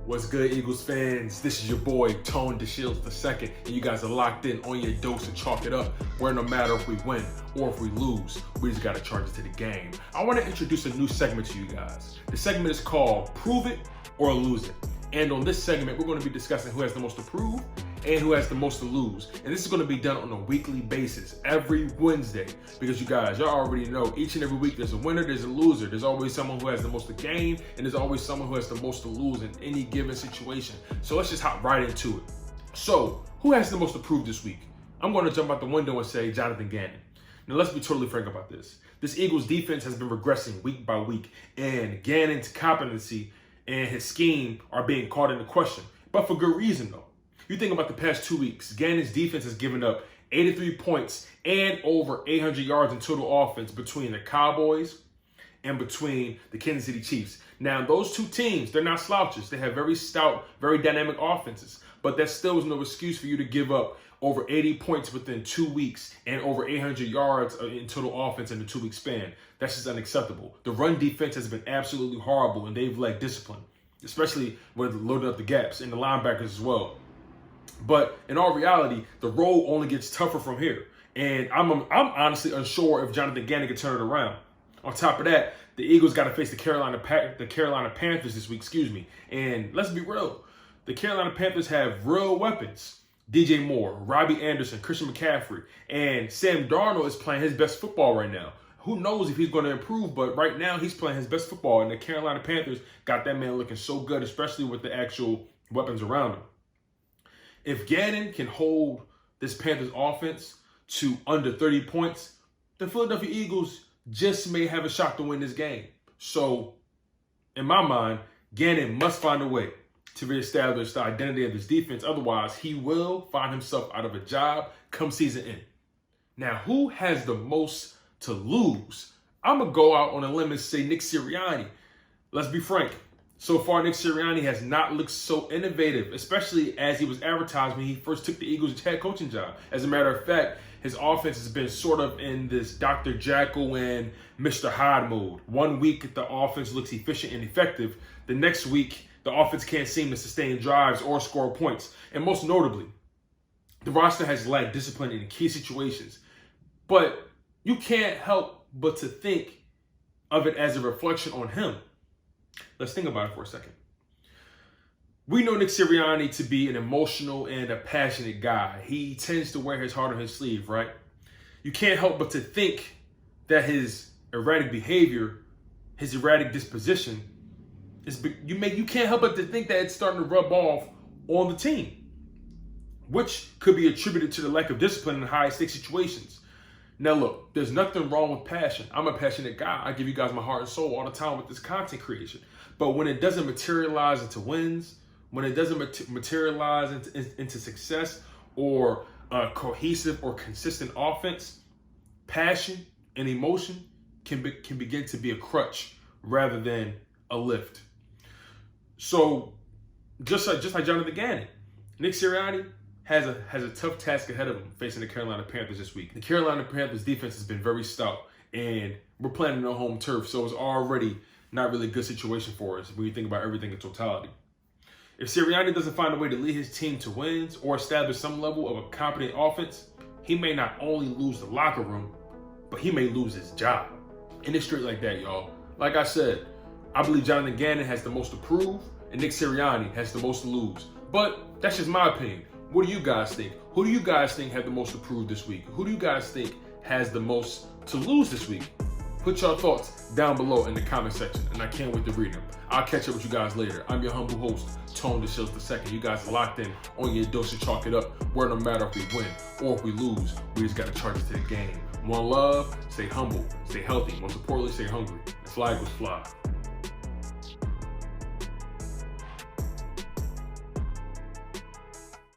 What's good, Eagles fans? This is your boy, Tone DeShields II, and you guys are locked in on your dose to chalk it up, where no matter if we win or if we lose, we just got to charge it to the game. I want to introduce a new segment to you guys. The segment is called Prove It or Lose It. And on this segment, we're going to be discussing who has the most to prove and who has the most to lose. And this is going to be done on a weekly basis, every Wednesday. Because y'all already know, each and every week there's a winner, there's a loser. There's always someone who has the most to gain, and there's always someone who has the most to lose in any given situation. So let's just hop right into it. So, who has the most to prove this week? I'm going to jump out the window and say Jonathan Gannon. Now let's be totally frank about this. This Eagles defense has been regressing week by week, and Gannon's competency and his scheme are being called into question, but for good reason though. You think about the past 2 weeks, Gannon's defense has given up 83 points and over 800 yards in total offense between the Cowboys and between the Kansas City Chiefs. Now, those two teams, they're not slouches. They have very stout, very dynamic offenses, but that still is no excuse for you to give up over 80 points within 2 weeks and over 800 yards in total offense in a 2-week span. That's just unacceptable. The run defense has been absolutely horrible, and they've lacked discipline, especially with loading up the gaps and the linebackers as well. But in all reality, the road only gets tougher from here. And I'm honestly unsure if Jonathan Gannon can turn it around. On top of that, the Eagles got to face the Carolina Panthers this week, And let's be real. The Carolina Panthers have real weapons. DJ Moore, Robbie Anderson, Christian McCaffrey, and Sam Darnold is playing his best football right now. Who knows if he's going to improve, but right now he's playing his best football, and the Carolina Panthers got that man looking so good, especially with the actual weapons around him. If Gannon can hold this Panthers offense to under 30 points, the Philadelphia Eagles just may have a shot to win this game. So, in my mind, Gannon must find a way to reestablish the identity of his defense. Otherwise, he will find himself out of a job come season end. Now, who has the most to lose? I'm going to go out on a limb and say Nick Sirianni. Let's be frank. So far, Nick Sirianni has not looked so innovative, especially as he was advertised when he first took the Eagles' head coaching job. As a matter of fact, his offense has been sort of in this Dr. Jekyll and Mr. Hyde mode. 1 week, the offense looks efficient and effective. The next week, the offense can't seem to sustain drives or score points. And most notably, the roster has lacked discipline in key situations. But you can't help but to think of it as a reflection on him. Let's think about it for a second. We know Nick Sirianni to be an emotional and a passionate guy. He tends to wear his heart on his sleeve, right? You can't help but to think that his erratic behavior, his erratic disposition, you can't help but to think that it's starting to rub off on the team, which could be attributed to the lack of discipline in high-stakes situations. Now look, there's nothing wrong with passion. I'm a passionate guy. I give you guys my heart and soul all the time with this content creation. But when it doesn't materialize into wins, when it doesn't materialize into success or a cohesive or consistent offense, passion and emotion can begin to be a crutch rather than a lift. So just like Jonathan Gannon, Nick Sirianni has a tough task ahead of him facing the Carolina Panthers this week. The Carolina Panthers defense has been very stout, and we're playing on home turf, so it's already not really a good situation for us when you think about everything in totality. If Sirianni doesn't find a way to lead his team to wins or establish some level of a competent offense, he may not only lose the locker room, but he may lose his job. And it's straight like that, y'all. Like I said, I believe Jonathan Gannon has the most to prove, and Nick Sirianni has the most to lose. But that's just my opinion. What do you guys think? Who do you guys think have the most to prove this week? Who do you guys think has the most to lose this week? Put your thoughts down below in the comment section, and I can't wait to read them. I'll catch up with you guys later. I'm your humble host, Tone DeShields II. You guys are locked in on your dose to chalk it up, where no matter if we win or if we lose, we just got to charge it to the game. One love, stay humble, stay healthy, most importantly, stay hungry. The flag was fly.